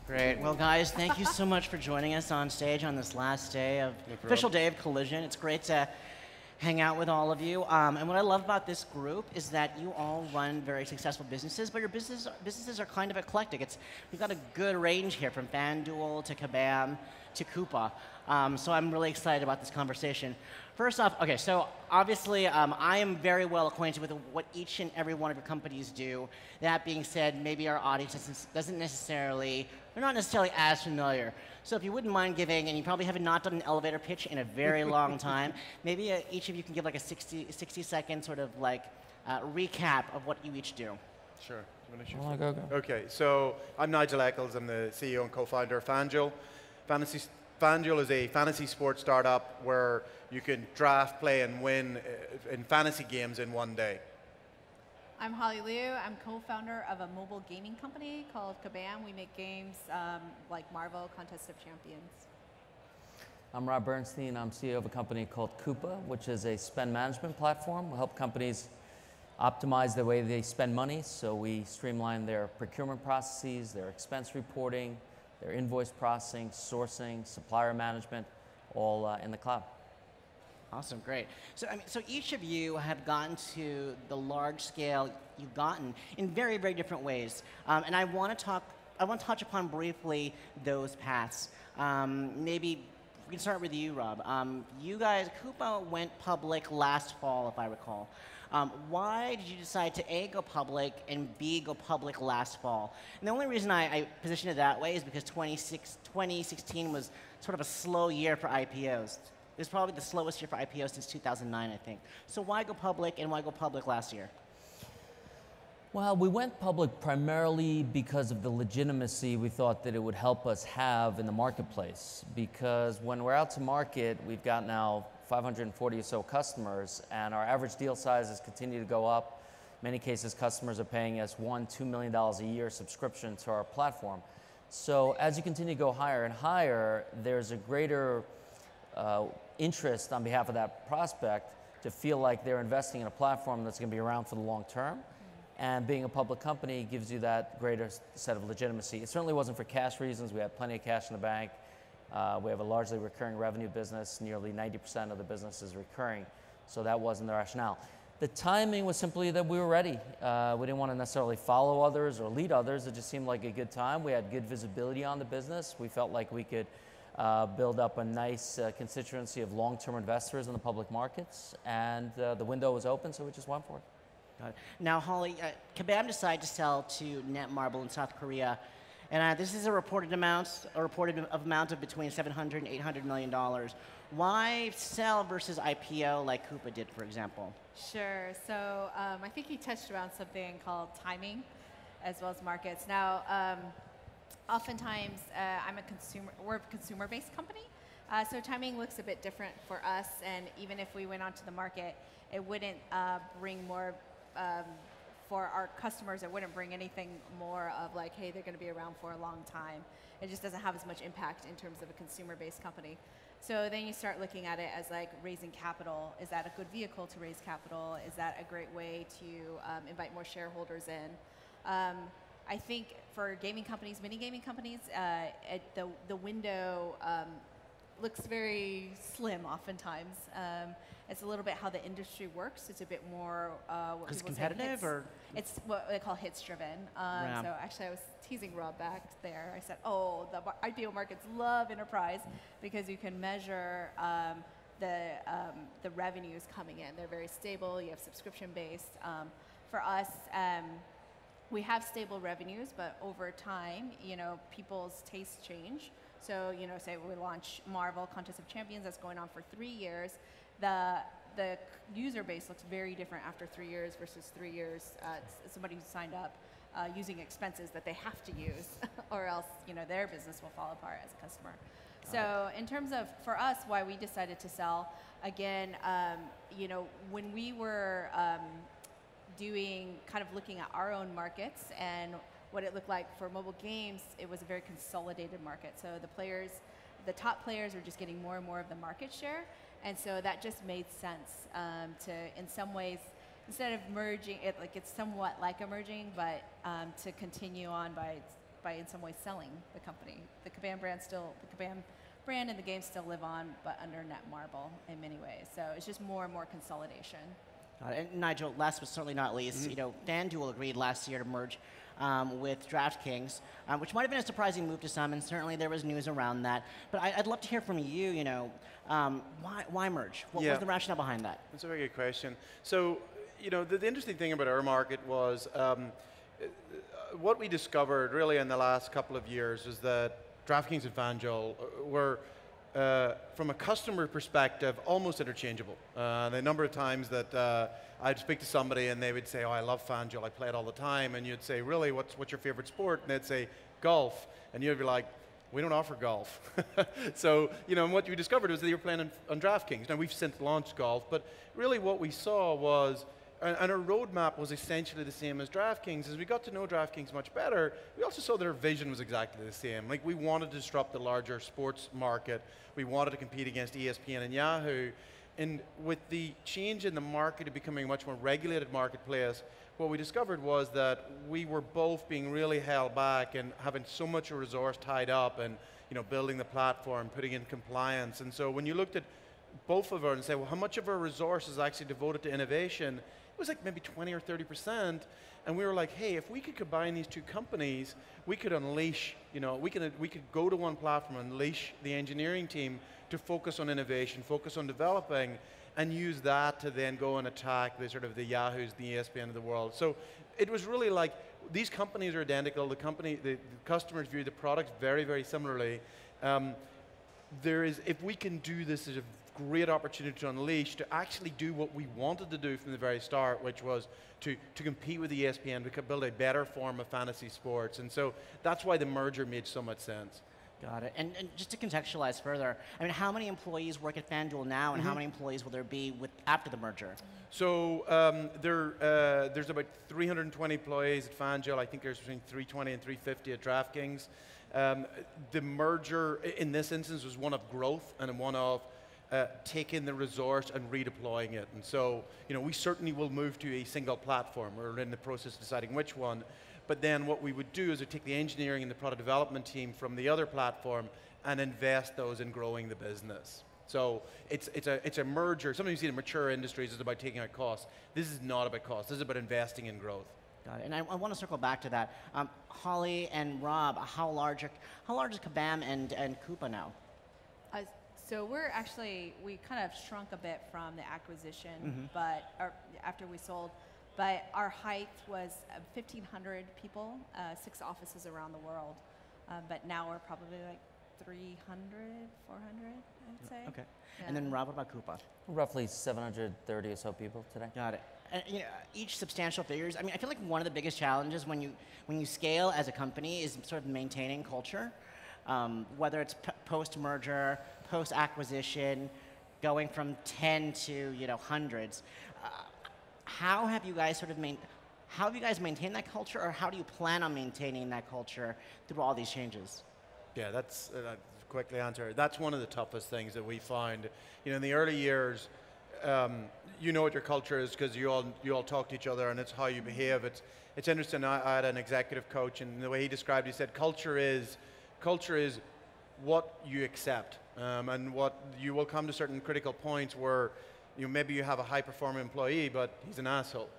Great. Well, guys, thank you so much for joining us on stage on this last day of official day of Collision. It's great to hang out with all of you. And what I love about this group is that you all run very successful businesses, but your businesses are kind of eclectic. We've got a good range here, from FanDuel to Kabam to Coupa. So I'm really excited about this conversation. First off, okay, so obviously I am very well acquainted with what each and every one of your companies do. That being said, maybe our audience doesn't necessarily, they're not necessarily as familiar. So if you wouldn't mind giving, and you probably have not done an elevator pitch in a very long time, maybe each of you can give like a 60-second sort of like recap of what you each do. Sure. Go. Okay, so I'm Nigel Eccles. I'm the CEO and co-founder of FanDuel. FanDuel is a fantasy sports startup where you can draft, play, and win in fantasy games in one day. I'm Holly Liu. I'm co-founder of a mobile gaming company called Kabam. We make games like Marvel, Contest of Champions. I'm Rob Bernshteyn. I'm CEO of a company called Coupa, which is a spend management platform. We help companies optimize the way they spend money. So we streamline their procurement processes, their expense reporting, their invoice processing, sourcing, supplier management, all in the cloud. Awesome, great. So, so each of you have gotten to the large scale you've gotten in very, very different ways. And I want to touch upon briefly those paths. Maybe we can start with you, Rob. You guys, Coupa went public last fall, if I recall. Why did you decide to A, go public, and B, go public last fall? And the only reason I positioned it that way is because 2016 was sort of a slow year for IPOs. It was probably the slowest year for IPOs since 2009, I think. So why go public, and why go public last year? Well, we went public primarily because of the legitimacy we thought that it would help us have in the marketplace. Because when we're out to market, we've got now 540 or so customers, and our average deal sizes continue to go up. In many cases, customers are paying us $1–2 million a year subscription to our platform. So as you continue to go higher and higher, there's a greater interest on behalf of that prospect to feel like they're investing in a platform that's going to be around for the long term. And being a public company gives you that greater set of legitimacy. It certainly wasn't for cash reasons. We had plenty of cash in the bank. We have a largely recurring revenue business. Nearly 90% of the business is recurring. So that wasn't the rationale. The timing was simply that we were ready. We didn't want to necessarily follow others or lead others. It just seemed like a good time. We had good visibility on the business. We felt like we could build up a nice constituency of long-term investors in the public markets. And the window was open, so we just went for it. Got it. Now, Holly, Kabam decided to sell to Netmarble in South Korea. And this is a reported amount of between $700 and $800 million. Why sell versus IPO like Coupa did, for example? Sure. So I think you touched around something called timing, as well as markets. Now, oftentimes we're a consumer-based company, so timing looks a bit different for us. And even if we went onto the market, it wouldn't bring more. For our customers, it wouldn't bring anything more of like, hey, they're going to be around for a long time. It just doesn't have as much impact in terms of a consumer-based company. So then you start looking at it as like raising capital. Is that a good vehicle to raise capital? Is that a great way to invite more shareholders in? I think for gaming companies, mini gaming companies, the window looks very slim oftentimes. It's a little bit how the industry works. It's a bit more what people competitive, or it's what they call hits driven. Yeah. So actually, I was teasing Rob back there. I said, "Oh, the IPO markets love enterprise because you can measure the revenues coming in. They're very stable. You have subscription based. For us." We have stable revenues, but over time, people's tastes change. So, say we launch Marvel Contest of Champions, that's going on for 3 years. The user base looks very different after 3 years versus 3 years. Somebody who signed up using expenses that they have to use, or else their business will fall apart as a customer. So, in terms of for us, why we decided to sell, again, when we were looking at our own markets and what it looked like for mobile games, it was a very consolidated market. So the top players are just getting more and more of the market share. And so that just made sense to, in some ways, instead of merging, it's somewhat like a merging, but to continue on by by in some way selling the company. The Kabam brand and the game still live on, but under Netmarble in many ways. So it's just more and more consolidation. And Nigel, last but certainly not least, FanDuel agreed last year to merge with DraftKings, which might have been a surprising move to some, and certainly there was news around that. But I'd love to hear from you. Why merge? What was the rationale behind that? That's a very good question. So, the interesting thing about our market was what we discovered really in the last couple of years is that DraftKings and FanDuel were, from a customer perspective, almost interchangeable. The number of times that I'd speak to somebody and they would say, "Oh, I love FanDuel, I play it all the time," and you'd say, "Really, what's your favorite sport?" And they'd say, "Golf," and you'd be like, "We don't offer golf." So, and what we discovered was that you were playing on DraftKings. Now, we've since launched golf, but really what we saw was, and our roadmap was essentially the same as DraftKings. As we got to know DraftKings much better, we also saw that our vision was exactly the same. Like, we wanted to disrupt the larger sports market. We wanted to compete against ESPN and Yahoo. And with the change in the market to becoming a much more regulated marketplace, what we discovered was that we were both being really held back and having so much resource tied up and building the platform, putting in compliance. And so when you looked at both of us and say, well, how much of our resource is actually devoted to innovation? It was like maybe 20 or 30%. And we were like, hey, if we could combine these two companies, we could unleash, we could go to one platform, unleash the engineering team to focus on innovation, focus on developing, and use that to then go and attack the sort of the Yahoos, the ESPN of the world. So it was really like, these companies are identical. The customers view the products very, very similarly. If we can do this, there's a great opportunity to unleash, to actually do what we wanted to do from the very start, which was to compete with ESPN. We could build a better form of fantasy sports. And so that's why the merger made so much sense. Got it. And just to contextualize further, I mean, how many employees work at FanDuel now, and how many employees will there be after the merger? So there's about 320 employees at FanDuel. I think there's between 320 and 350 at DraftKings. The merger in this instance was one of growth and one of taking the resource and redeploying it. And so, we certainly will move to a single platform. We're in the process of deciding which one. But then what we would do is we'd take the engineering and the product development team from the other platform and invest those in growing the business. So it's a merger. Sometimes you see in mature industries it's about taking out costs. This is not about cost. This is about investing in growth. Got it. And I want to circle back to that. Holly and Rob, how large is Kabam and Coupa now? So we kind of shrunk a bit from the acquisition, after we sold. But our height was 1,500 people, 6 offices around the world. But now we're probably like 300, 400, I'd say. Okay. Yeah. And then Rob, what about Coupa? Roughly 730 or so people today. Got it. And, each substantial figures. I mean, I feel like one of the biggest challenges when you scale as a company is sort of maintaining culture, whether it's post-merger, post-acquisition, going from 10 to hundreds. How have you guys maintained that culture, or how do you plan on maintaining that culture through all these changes? Yeah, that's quickly answer. That's one of the toughest things that we find. In the early years, you know what your culture is because you all talk to each other, and it's how you behave. It's interesting. I had an executive coach, and the way he described it, he said culture is what you accept, and what you will come to certain critical points where maybe you have a high-performing employee, but he's an asshole.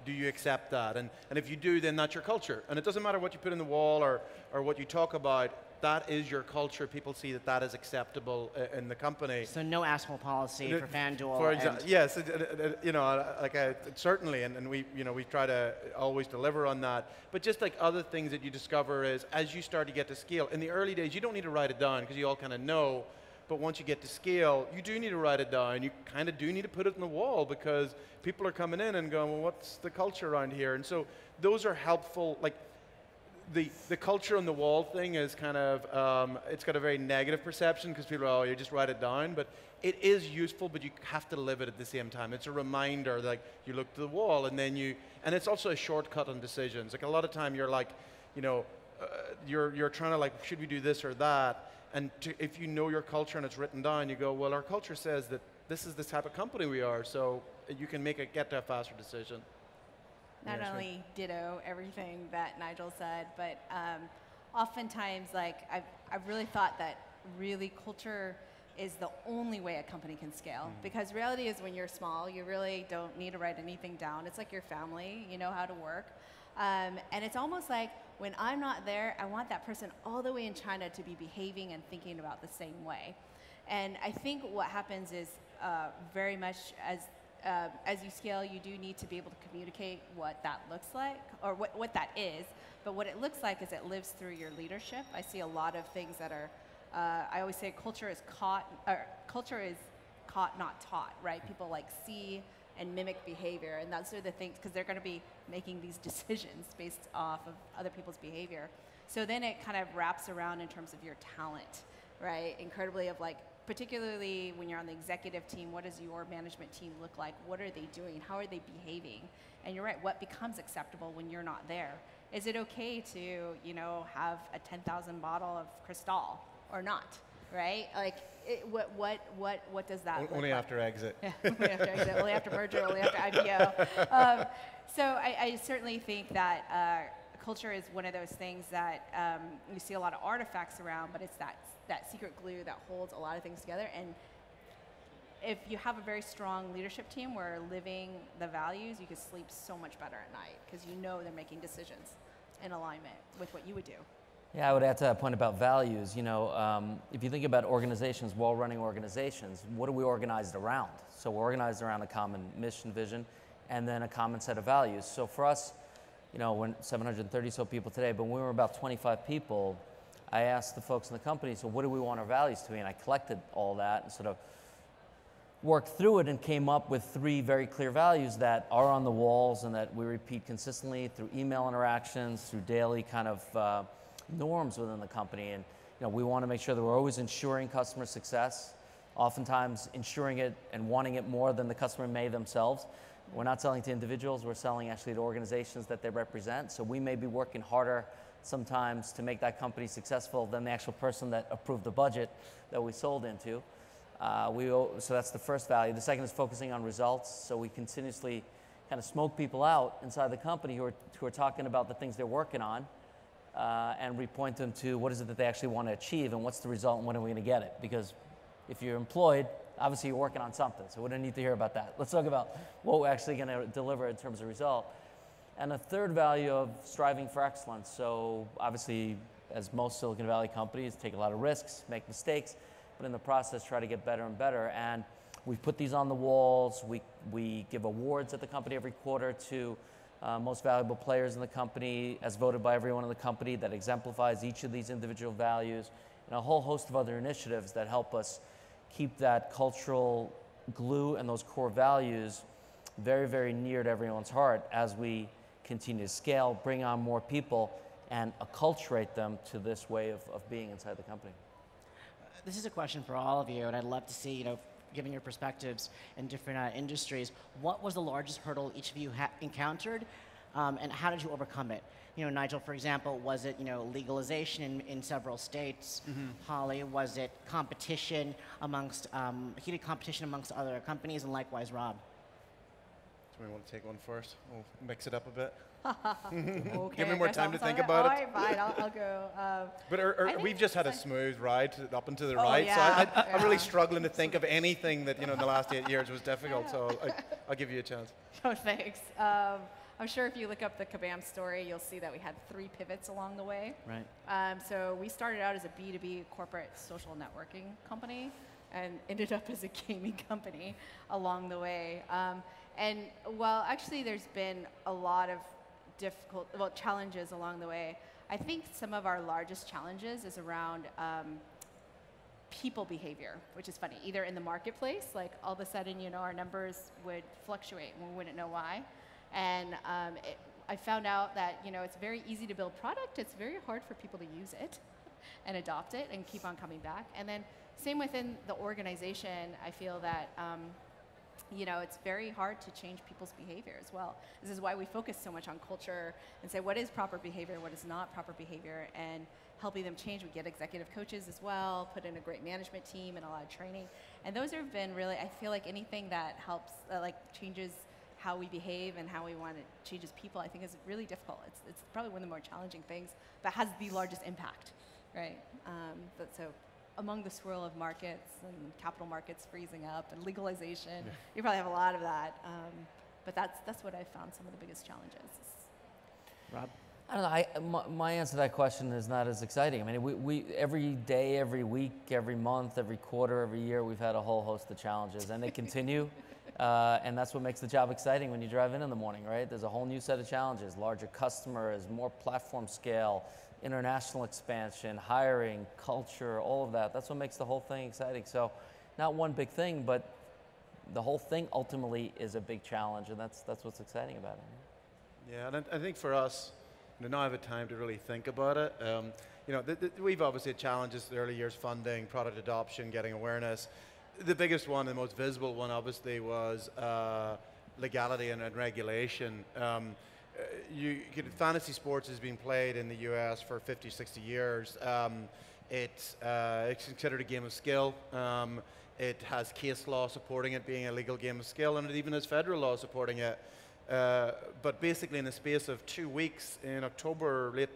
Do you accept that? And if you do, then that's your culture. And it doesn't matter what you put in the wall or what you talk about. That is your culture. People see that is acceptable in the company. So no asshole policy for FanDuel. For example, yes, certainly, and we try to always deliver on that. But just like other things that you discover is as you start to get to scale. In the early days, you don't need to write it down because you all kind of know. But once you get to scale, you do need to write it down. You kind of do need to put it on the wall because people are coming in and going, well, what's the culture around here? And so those are helpful. Like the culture on the wall thing is kind of, it's got a very negative perception because people are, oh, you just write it down. But it is useful, but you have to live it at the same time. It's a reminder that you look to the wall and and it's also a shortcut on decisions. Like a lot of time you're like, you're trying to like, should we do this or that? And if you know your culture and it's written down, you go, well, our culture says that this is the type of company we are, so you can get to a faster decision. not only ditto everything that Nigel said, but oftentimes, like I've really thought that really culture is the only way a company can scale. Because reality is when you're small, you really don't need to write anything down. It's like your family, you know how to work. And it's almost like when I'm not there, I want that person all the way in China to be behaving and thinking about the same way. And I think what happens is very much as you scale, you do need to be able to communicate what that looks like, or what that is. But what it looks like is it lives through your leadership. I see a lot of things that are, I always say culture is caught, not taught, right? People like see and mimic behavior, and those are the things, because they're going to be making these decisions based off of other people's behavior. So then it kind of wraps around in terms of your talent, right? Incredibly of like, particularly when you're on the executive team, what does your management team look like? What are they doing? How are they behaving? And you're right, what becomes acceptable when you're not there? Is it okay to, you know, have a 10,000 bottle of Cristal or not, right? Like, what does that look only like? after exit. Yeah, only after exit, only after merger, only after IPO. So I certainly think that culture is one of those things that you see a lot of artifacts around, but it's that secret glue that holds a lot of things together. And if you have a very strong leadership team where living the values, you can sleep so much better at night because you know they're making decisions in alignment with what you would do. Yeah, I would add to that point about values. You know, if you think about organizations, well-running organizations, what are we organized around? So we're organized around a common mission, vision, and then a common set of values. So for us, you know, when 730 so people today, but when we were about 25 people, I asked the folks in the company, so what do we want our values to be? And I collected all that and sort of worked through it and came up with 3 very clear values that are on the walls and that we repeat consistently through email interactions, through daily kind of norms within the company. And you know, we want to make sure that we're always ensuring customer success, oftentimes ensuring it and wanting it more than the customer may themselves. We're not selling to individuals, we're selling actually to organizations that they represent. So we may be working harder sometimes to make that company successful than the actual person that approved the budget that we sold into. So that's the first value. The second is focusing on results. So we continuously kind of smoke people out inside the company who are talking about the things they're working on, and we point them to what is it that they actually want to achieve and what's the result and when are we going to get it. Because if you're employed, obviously you're working on something, so we don't need to hear about that. Let's talk about what we're actually going to deliver in terms of result. And a third value of striving for excellence. So obviously, as most Silicon Valley companies, take a lot of risks, make mistakes, but in the process try to get better and better. And we put these on the walls. We give awards at the company every quarter to most valuable players in the company as voted by everyone in the company that exemplifies each of these individual values, and a whole host of other initiatives that help us keep that cultural glue and those core values very, very near to everyone's heart as we continue to scale, bring on more people, and acculturate them to this way of being inside the company. This is a question for all of you, and I'd love to see, you know, given your perspectives in different industries, what was the largest hurdle each of you encountered, and how did you overcome it? You know, Nigel, for example, was it, you know, legalization in several states? Holly, was it competition amongst, heated competition amongst other companies, and likewise, Rob? Do we want to take one first? We'll mix it up a bit. Okay, Give me more time to think about it. All right, fine, I'll go. But we've just had a smooth ride up and to the Oh, right, yeah, so I'm really struggling to think of anything that, you know, in the last 8 years was difficult, so I'll give you a chance. Oh, thanks. I'm sure if you look up the Kabam story, you'll see that we had 3 pivots along the way. Right. So we started out as a B2B corporate social networking company and ended up as a gaming company along the way. And while actually there's been a lot of challenges along the way, I think some of our largest challenges is around people behavior, which is funny. Either in the marketplace, like all of a sudden, you know, our numbers would fluctuate and we wouldn't know why. And I found out that, you know, it's very easy to build product. It's very hard for people to use it and adopt it and keep on coming back. And then same within the organization, I feel that you know, it's very hard to change people's behavior as well. This is why we focus so much on culture and say what is proper behavior, what is not proper behavior, and helping them change. We get executive coaches as well, put in a great management team and a lot of training. And those have been really, I feel like anything that helps, like changes how we behave and how we want to change as people, I think is really difficult. It's probably one of the more challenging things, but has the largest impact, right? So among the swirl of markets and capital markets freezing up and legalization, you probably have a lot of that. But that's what I found some of the biggest challenges. Rob? I don't know. My answer to that question is not as exciting. I mean, we every day, every week, every month, every quarter, every year, we've had a whole host of challenges, and they continue. And that's what makes the job exciting when you drive in the morning, right? There's a whole new set of challenges: larger customers, more platform scale, international expansion, hiring, culture, all of that. That's what makes the whole thing exciting. So, not one big thing, but the whole thing ultimately is a big challenge, and that's what's exciting about it. Yeah, and I think for us, now I have time to really think about it. We've obviously had challenges the early years: funding, product adoption, getting awareness. The biggest one, the most visible one, obviously, was legality and regulation. Fantasy sports has been played in the US for 50, 60 years. It's considered a game of skill. It has case law supporting it being a legal game of skill, and it even has federal law supporting it. But basically, in the space of 2 weeks, in October, late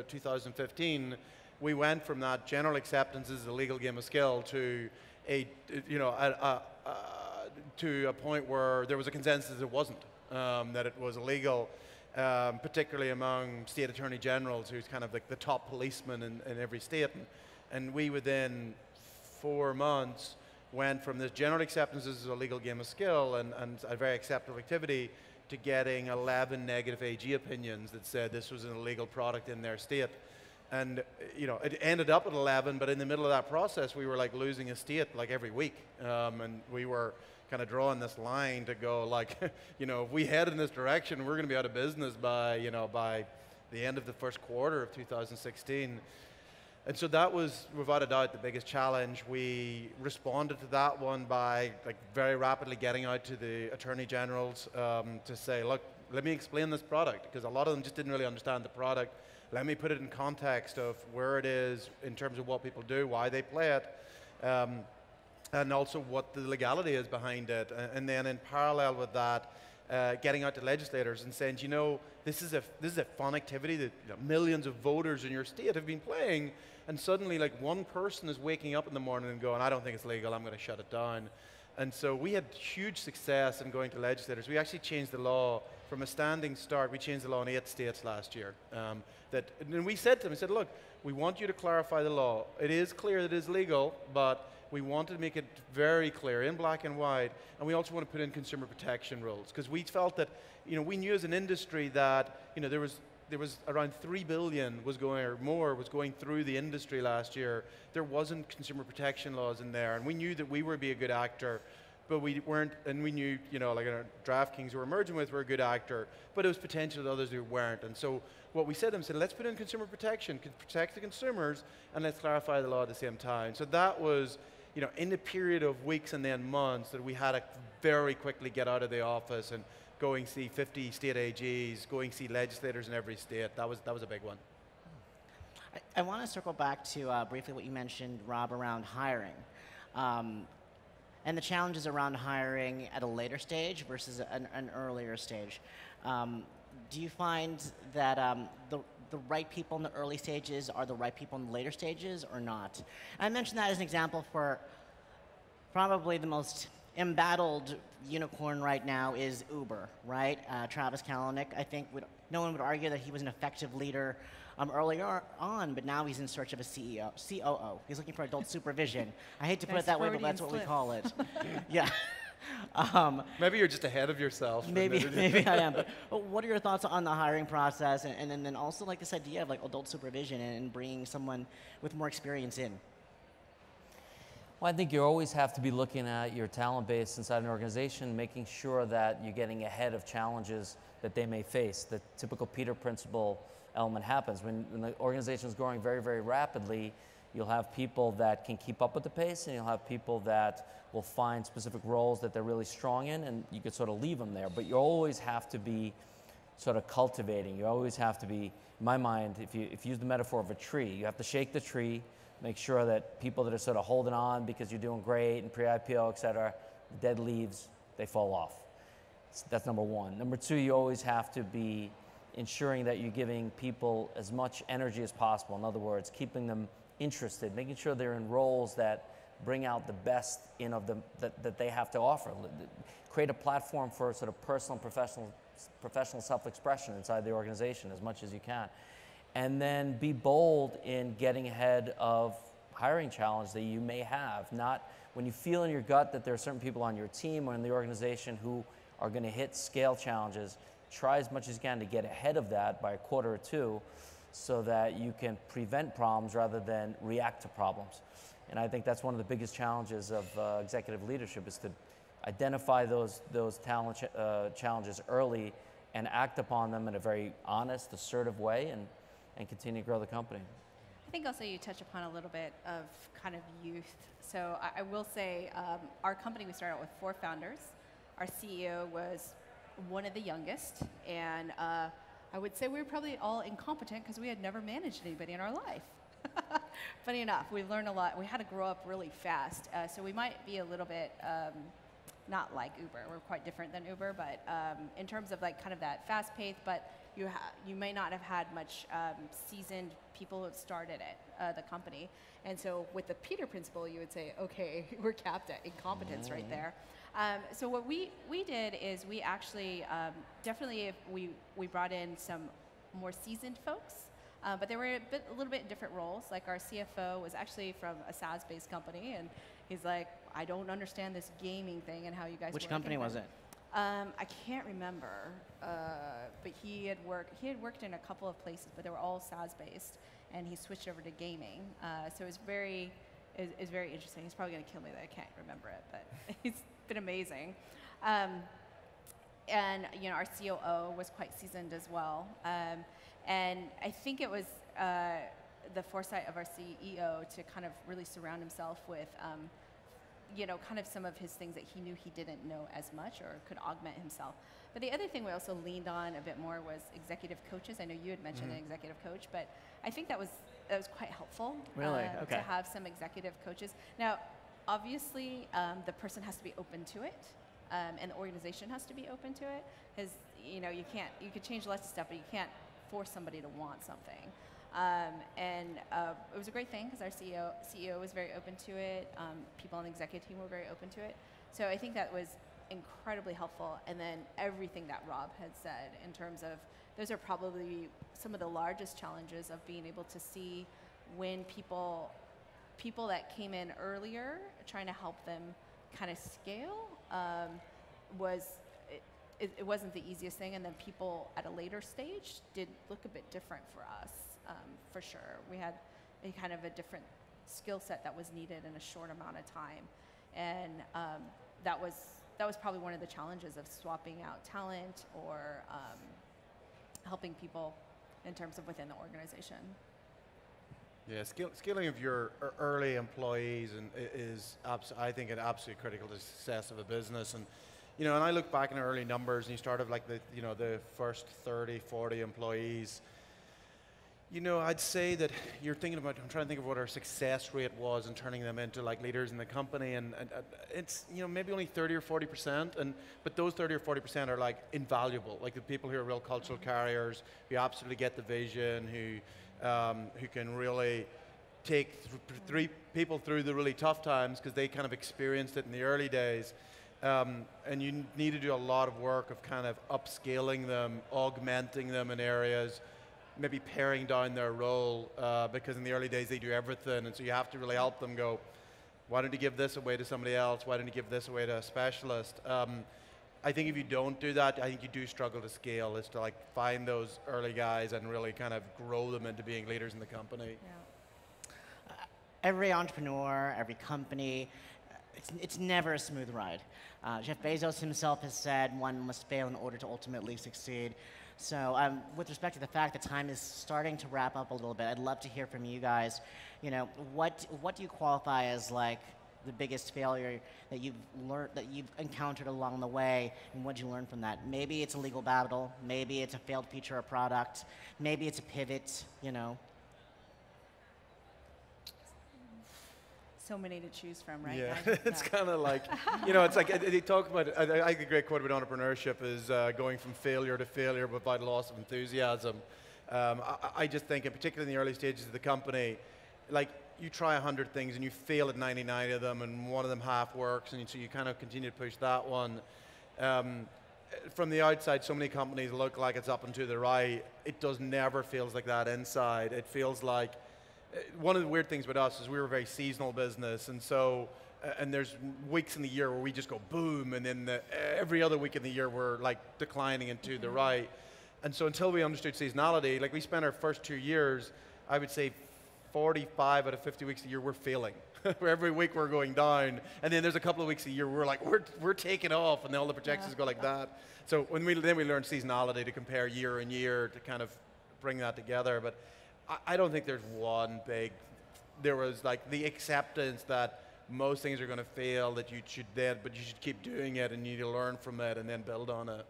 2015, we went from that general acceptance as a legal game of skill to to a point where there was a consensus it wasn't, that it was illegal, particularly among state attorney generals, who's kind of like the top policeman in every state. And we, within 4 months, went from this general acceptance as a legal game of skill and a very acceptable activity to getting 11 negative AG opinions that said this was an illegal product in their state. And it ended up at 11, but in the middle of that process, we were like losing a state like every week. And we were kind of drawing this line to go like, if we head in this direction, we're going to be out of business by the end of the first quarter of 2016. And so that was, without a doubt, the biggest challenge. We responded to that one by very rapidly getting out to the attorney generals to say, look, let me explain this product, because a lot of them just didn't really understand the product. Let me put it in context of where it is in terms of what people do, why they play it, and also what the legality is behind it. And then in parallel with that, getting out to legislators and saying, this is a fun activity that millions of voters in your state have been playing, and suddenly one person is waking up in the morning and going, I don't think it's legal, I'm going to shut it down. And so we had huge success in going to legislators. We actually changed the law from a standing start. We changed the law in 8 states last year. And we said to them, look, we want you to clarify the law. It is clear that it is legal, but we wanted to make it very clear in black and white, and we also want to put in consumer protection rules, because we felt that, we knew as an industry that, there was around 3 billion was going through the industry last year. There wasn't consumer protection laws in there, and we knew that we would be a good actor, but we weren't, and we knew, like DraftKings we were merging with were a good actor, but it was potential that others who weren't. And so what we said to them, let's put in consumer protection, protect the consumers, and let's clarify the law at the same time. So that was, in the period of weeks and then months, that we had to very quickly get out of the office and go and see 50 state AGs, go and see legislators in every state. That was a big one. I want to circle back to briefly what you mentioned, Rob, around hiring. And the challenges around hiring at a later stage versus an earlier stage. Do you find that the right people in the early stages are the right people in the later stages or not? I mentioned that as an example for probably the most embattled unicorn right now is Uber, right? Travis Kalanick, I think no one would argue that he was an effective leader earlier on, but now he's in search of a COO. He's looking for adult supervision. I hate to put it that way, but that's what we call it. Yeah. Maybe you're just ahead of yourself. Maybe I am. But what are your thoughts on the hiring process, and then also this idea of adult supervision and bringing someone with more experience in? Well, I think you always have to be looking at your talent base inside an organization, making sure that you're getting ahead of challenges that they may face. The typical Peter Principle element happens. When the organization is growing very, very rapidly, you'll have people that can keep up with the pace, and you'll have people that will find specific roles that they're really strong in, and you could sort of leave them there. But you always have to be sort of cultivating. You always have to be, in my mind, if you use the metaphor of a tree, you have to shake the tree, make sure that people that are sort of holding on because you're doing great and pre-IPO, et cetera, the dead leaves, they fall off. That's number one. Number two, you always have to be ensuring that you're giving people as much energy as possible. In other words, keeping them interested, making sure they're in roles that bring out the best in of them that they have to offer. Create a platform for sort of personal and professional self-expression inside the organization as much as you can. And then be bold in getting ahead of hiring challenge that you may have. Not when you feel in your gut that there are certain people on your team or in the organization who are going to hit scale challenges, try as much as you can to get ahead of that by a quarter or two so that you can prevent problems rather than react to problems. And I think that's one of the biggest challenges of executive leadership is to identify those talent challenges early and act upon them in a very honest, assertive way and continue to grow the company. I think also you touch upon a little bit of kind of youth. So I will say our company, we started out with 4 founders. Our CEO was one of the youngest, and I would say we were probably all incompetent because we had never managed anybody in our life. Funny enough, we learned a lot. We had to grow up really fast, so we might be a little bit not like Uber. We're quite different than Uber, but in terms of like kind of that fast pace, but you may not have had much seasoned people who have started it, the company. And so with the Peter principle, you would say, okay, we're capped at incompetence right there. So what we did is we actually definitely we brought in some more seasoned folks, but they were a little bit in different roles. Like our CFO was actually from a SaaS-based company, and he's like, I don't understand this gaming thing and how you guys. Which company was it? I can't remember, but he had worked in a couple of places, but they were all SaaS-based, and he switched over to gaming. So it's very interesting. He's probably going to kill me that I can't remember it, but it's been amazing. And you know, our COO was quite seasoned as well. And I think it was the foresight of our CEO to kind of really surround himself with you know, kind of some of his things that he knew he didn't know as much or could augment himself. But the other thing we also leaned on a bit more was executive coaches. I know you had mentioned an executive coach, but I think that was quite helpful. Really? Okay. To have some executive coaches. Now, obviously, the person has to be open to it, and the organization has to be open to it, because you know you could change lots of stuff, but you can't force somebody to want something. It was a great thing because our CEO was very open to it. People on the executive team were very open to it. So I think that was incredibly helpful. And then everything that Rob had said in terms of those are probably some of the largest challenges of being able to see when people that came in earlier, trying to help them kind of scale, it wasn't the easiest thing. And then people at a later stage did look a bit different for us. For sure, we had a kind of a different skill set that was needed in a short amount of time, and that was probably one of the challenges of swapping out talent or helping people in terms of within the organization. Yeah, scaling of your early employees is I think an absolutely critical to the success of a business. And you know, and I look back in early numbers, and you started like the first 30, 40 employees. You know, I'd say that you're thinking about, I'm trying to think of what our success rate was in turning them into like leaders in the company, and it's, you know, maybe only 30 or 40%, but those 30 or 40% are like invaluable, like the people who are real cultural carriers, who absolutely get the vision, who can really take people through the really tough times because they kind of experienced it in the early days. And you need to do a lot of work of kind of upscaling them, augmenting them in areas, maybe paring down their role, because in the early days they do everything, and so you have to really help them go, why don't you give this away to somebody else? Why don't you give this away to a specialist? I think if you don't do that, I think you do struggle to scale, is to like find those early guys and really kind of grow them into being leaders in the company. Yeah. Every entrepreneur, every company, it's never a smooth ride. Jeff Bezos himself has said one must fail in order to ultimately succeed. So with respect to the fact that time is starting to wrap up a little bit, I'd love to hear from you guys. You know, what do you qualify as like the biggest failure that you've learned, that you've encountered along the way, and what did you learn from that? Maybe it's a legal battle, maybe it's a failed feature or product, maybe it's a pivot, you know. so many to choose from, right? Yeah, Nigel? it's Yeah. kind of like, it's like they talk about, I think a great quote about entrepreneurship is going from failure to failure without loss of enthusiasm. I just think, in particular in the early stages of the company, like you try 100 things and you fail at 99 of them and one of them half works, and so you kind of continue to push that one. From the outside, so many companies look like it's up and to the right. It never feels like that inside. It feels like, one of the weird things about us is we were a very seasonal business, and so, and there's weeks in the year where we just go boom, and then every other week in the year we're like declining and to the right. And so until we understood seasonality, like we spent our first 2 years, I would say 45 out of 50 weeks a year we're failing. Every week we're going down, and then there's a couple of weeks a year we're like, we're taking off, and all the projections go like that. So when we learned seasonality to compare year and year to kind of bring that together. But I don't think there's one big, there was like the acceptance that most things are going to fail, that you should keep doing it, and you need to learn from it and then build on it.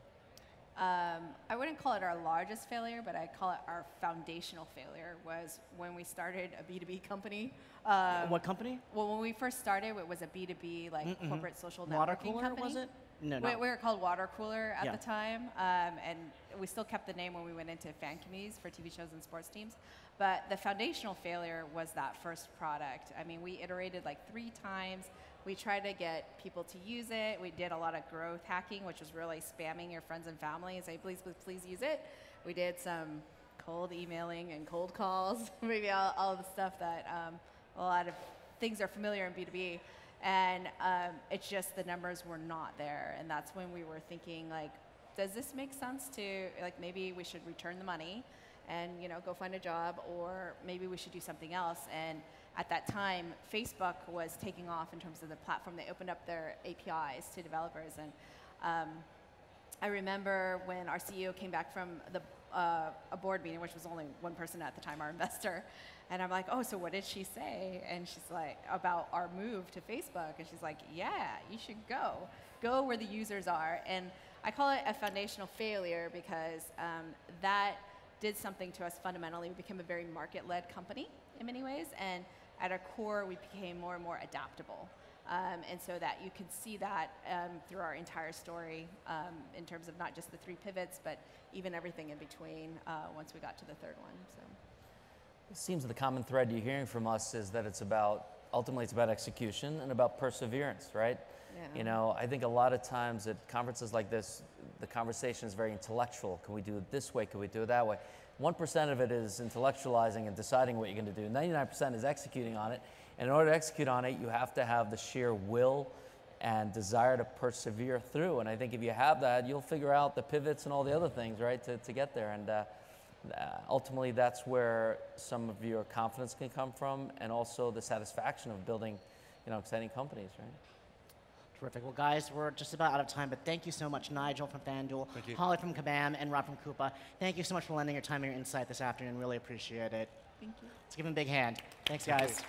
I wouldn't call it our largest failure, but I'd call it our foundational failure was when we started a B2B company. What company? Well, when we first started, it was a B2B, like corporate social Water networking cooler, company. was it? No, We were called Water Cooler at Yeah. the time, and we still kept the name when we went into fan communities for TV shows and sports teams. But the foundational failure was that first product. I mean, we iterated like 3 times. We tried to get people to use it. We did a lot of growth hacking, which was really spamming your friends and family and say, please, please, please use it. We did some cold emailing and cold calls, maybe all of the stuff that a lot of things are familiar in B2B. And it's just the numbers were not there. And that's when we were thinking, like, does this make sense to, like, maybe we should return the money and, go find a job, or maybe we should do something else. And at that time, Facebook was taking off in terms of the platform. They opened up their APIs to developers. And I remember when our CEO came back from a board meeting, which was only one person at the time, our investor. And I'm like, oh, so what did she say? And she's like, about our move to Facebook. And she's like, yeah, you should go. Go where the users are. And I call it a foundational failure because that did something to us fundamentally. We became a very market-led company in many ways. And at our core, we became more and more adaptable. And so that you can see that through our entire story in terms of not just the 3 pivots, but even everything in between once we got to the 3rd one. So. It seems the common thread you're hearing from us is that ultimately it's about execution and about perseverance, right? Yeah. I think a lot of times at conferences like this, the conversation is very intellectual. Can we do it this way? Can we do it that way? 1% of it is intellectualizing and deciding what you're going to do. 99% is executing on it. And in order to execute on it, you have to have the sheer will and desire to persevere through. And I think if you have that, you'll figure out the pivots and all the other things, right, to get there. And ultimately, that's where some of your confidence can come from, and also the satisfaction of building, exciting companies, right? Terrific. Well, guys, we're just about out of time, but thank you so much, Nigel from FanDuel, Thank you. Holly from Kabam, and Rob from Coupa. Thank you so much for lending your time and your insight this afternoon. Really appreciate it. Thank you. Let's give him a big hand. Thanks, guys.